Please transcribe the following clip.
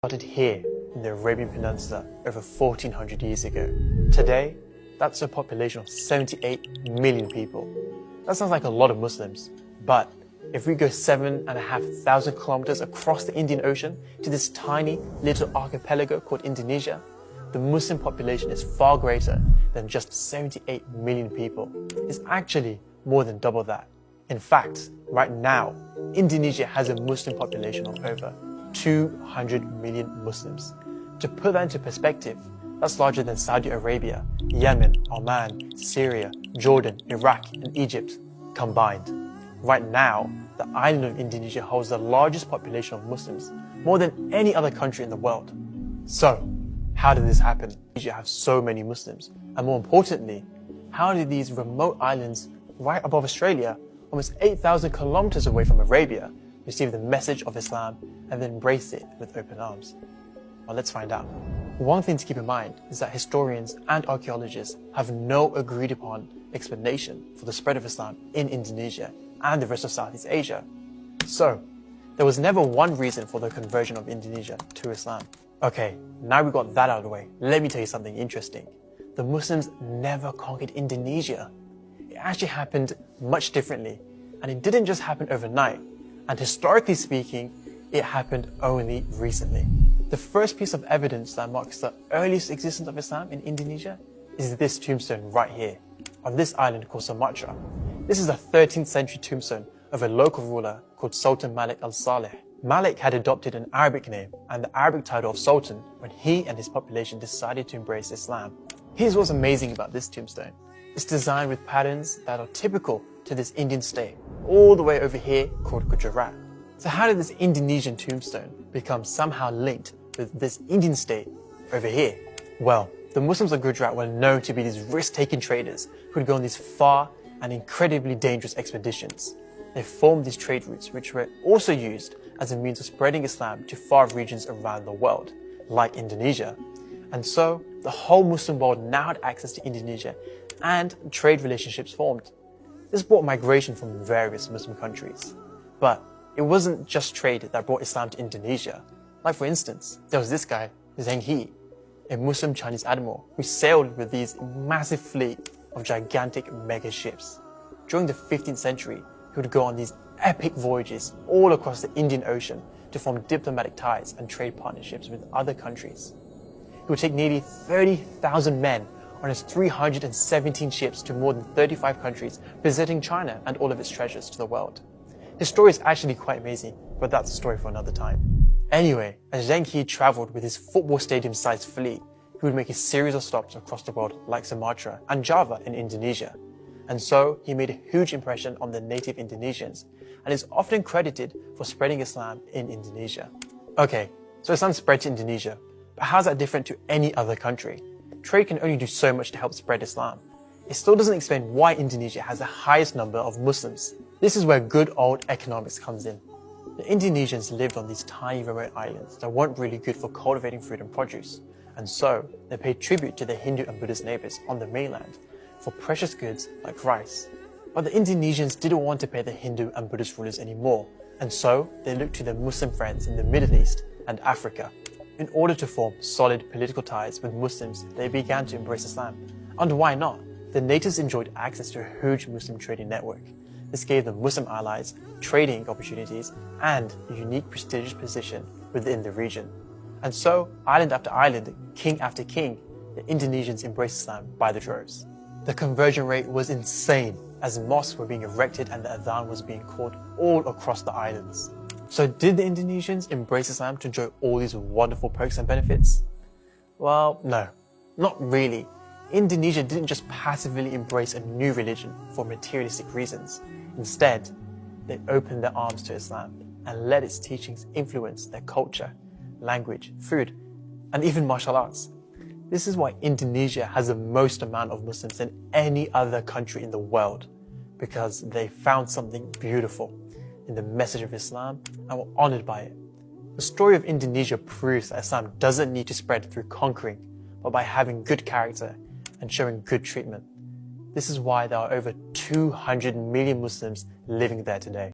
Started here in the Arabian Peninsula over 1400 years ago. Today, that's a population of 78 million people. That sounds like a lot of Muslims, but if we go 7,500 kilometers across the Indian Ocean to this tiny little archipelago called Indonesia, the Muslim population is far greater than just 78 million people. It's actually more than double that. In fact, right now, Indonesia has a Muslim population of over 200 million Muslims. To put that into perspective, that's larger than Saudi Arabia, Yemen, Oman, Syria, Jordan, Iraq, and Egypt combined. Right now, the island of Indonesia holds the largest population of Muslims, more than any other country in the world. So, how did this happen? Indonesia have so many Muslims, and more importantly, how did these remote islands right above Australia, almost 8,000 kilometers away from Arabia, receive the message of Islam and then embrace it with open arms? Well, let's find out. One thing to keep in mind is that historians and archaeologists have no agreed upon explanation for the spread of Islam in Indonesia and the rest of Southeast Asia. So, there was never one reason for the conversion of Indonesia to Islam. Okay, now we got that out of the way, let me tell you something interesting. The Muslims never conquered Indonesia. It actually happened much differently, and it didn't just happen overnight. And historically speaking, it happened only recently. The first piece of evidence that marks the earliest existence of Islam in Indonesia is this tombstone right here, on this island called Sumatra. This is a 13th century tombstone of a local ruler called Sultan Malik al-Saleh. Malik had adopted an Arabic name and the Arabic title of Sultan when he and his population decided to embrace Islam. Here's what's amazing about this tombstone. It's designed with patterns that are typical to this Indian state, all the way over here called Gujarat. So how did this Indonesian tombstone become somehow linked with this Indian state over here? Well, the Muslims of Gujarat were known to be these risk-taking traders who'd go on these far and incredibly dangerous expeditions. They formed these trade routes which were also used as a means of spreading Islam to far regions around the world, like Indonesia. And so, the whole Muslim world now had access to Indonesia and trade relationships formed. This brought migration from various Muslim countries. But it wasn't just trade that brought Islam to Indonesia. Like for instance, there was this guy, Zheng He, a Muslim Chinese admiral who sailed with these massive fleet of gigantic mega ships. During the 15th century, he would go on these epic voyages all across the Indian Ocean to form diplomatic ties and trade partnerships with other countries. He would take nearly 30,000 men on his 317 ships to more than 35 countries, presenting China and all of its treasures to the world. His story is actually quite amazing, but that's a story for another time. Anyway, as Zheng He traveled with his football stadium-sized fleet, he would make a series of stops across the world like Sumatra and Java in Indonesia. And so, he made a huge impression on the native Indonesians, and is often credited for spreading Islam in Indonesia. Okay, so Islam spread to Indonesia, but how's that different to any other country? Trade can only do so much to help spread Islam. It still doesn't explain why Indonesia has the highest number of Muslims. This is where good old economics comes in. The Indonesians lived on these tiny remote islands that weren't really good for cultivating food and produce, and so they paid tribute to their Hindu and Buddhist neighbors on the mainland for precious goods like rice. But the Indonesians didn't want to pay the Hindu and Buddhist rulers anymore, and so they looked to their Muslim friends in the Middle East and Africa. In order to form solid political ties with Muslims, they began to embrace Islam. And why not? The natives enjoyed access to a huge Muslim trading network. This gave them Muslim allies, trading opportunities, and a unique prestigious position within the region. And so, island after island, king after king, the Indonesians embraced Islam by the droves. The conversion rate was insane, as mosques were being erected and the adhan was being called all across the islands. So did the Indonesians embrace Islam to enjoy all these wonderful perks and benefits? Well, no, not really. Indonesia didn't just passively embrace a new religion for materialistic reasons. Instead, they opened their arms to Islam and let its teachings influence their culture, language, food, and even martial arts. This is why Indonesia has the most amount of Muslims than any other country in the world, because they found something beautiful in the message of Islam and were honored by it. The story of Indonesia proves that Islam doesn't need to spread through conquering, but by having good character and showing good treatment. This is why there are over 200 million Muslims living there today.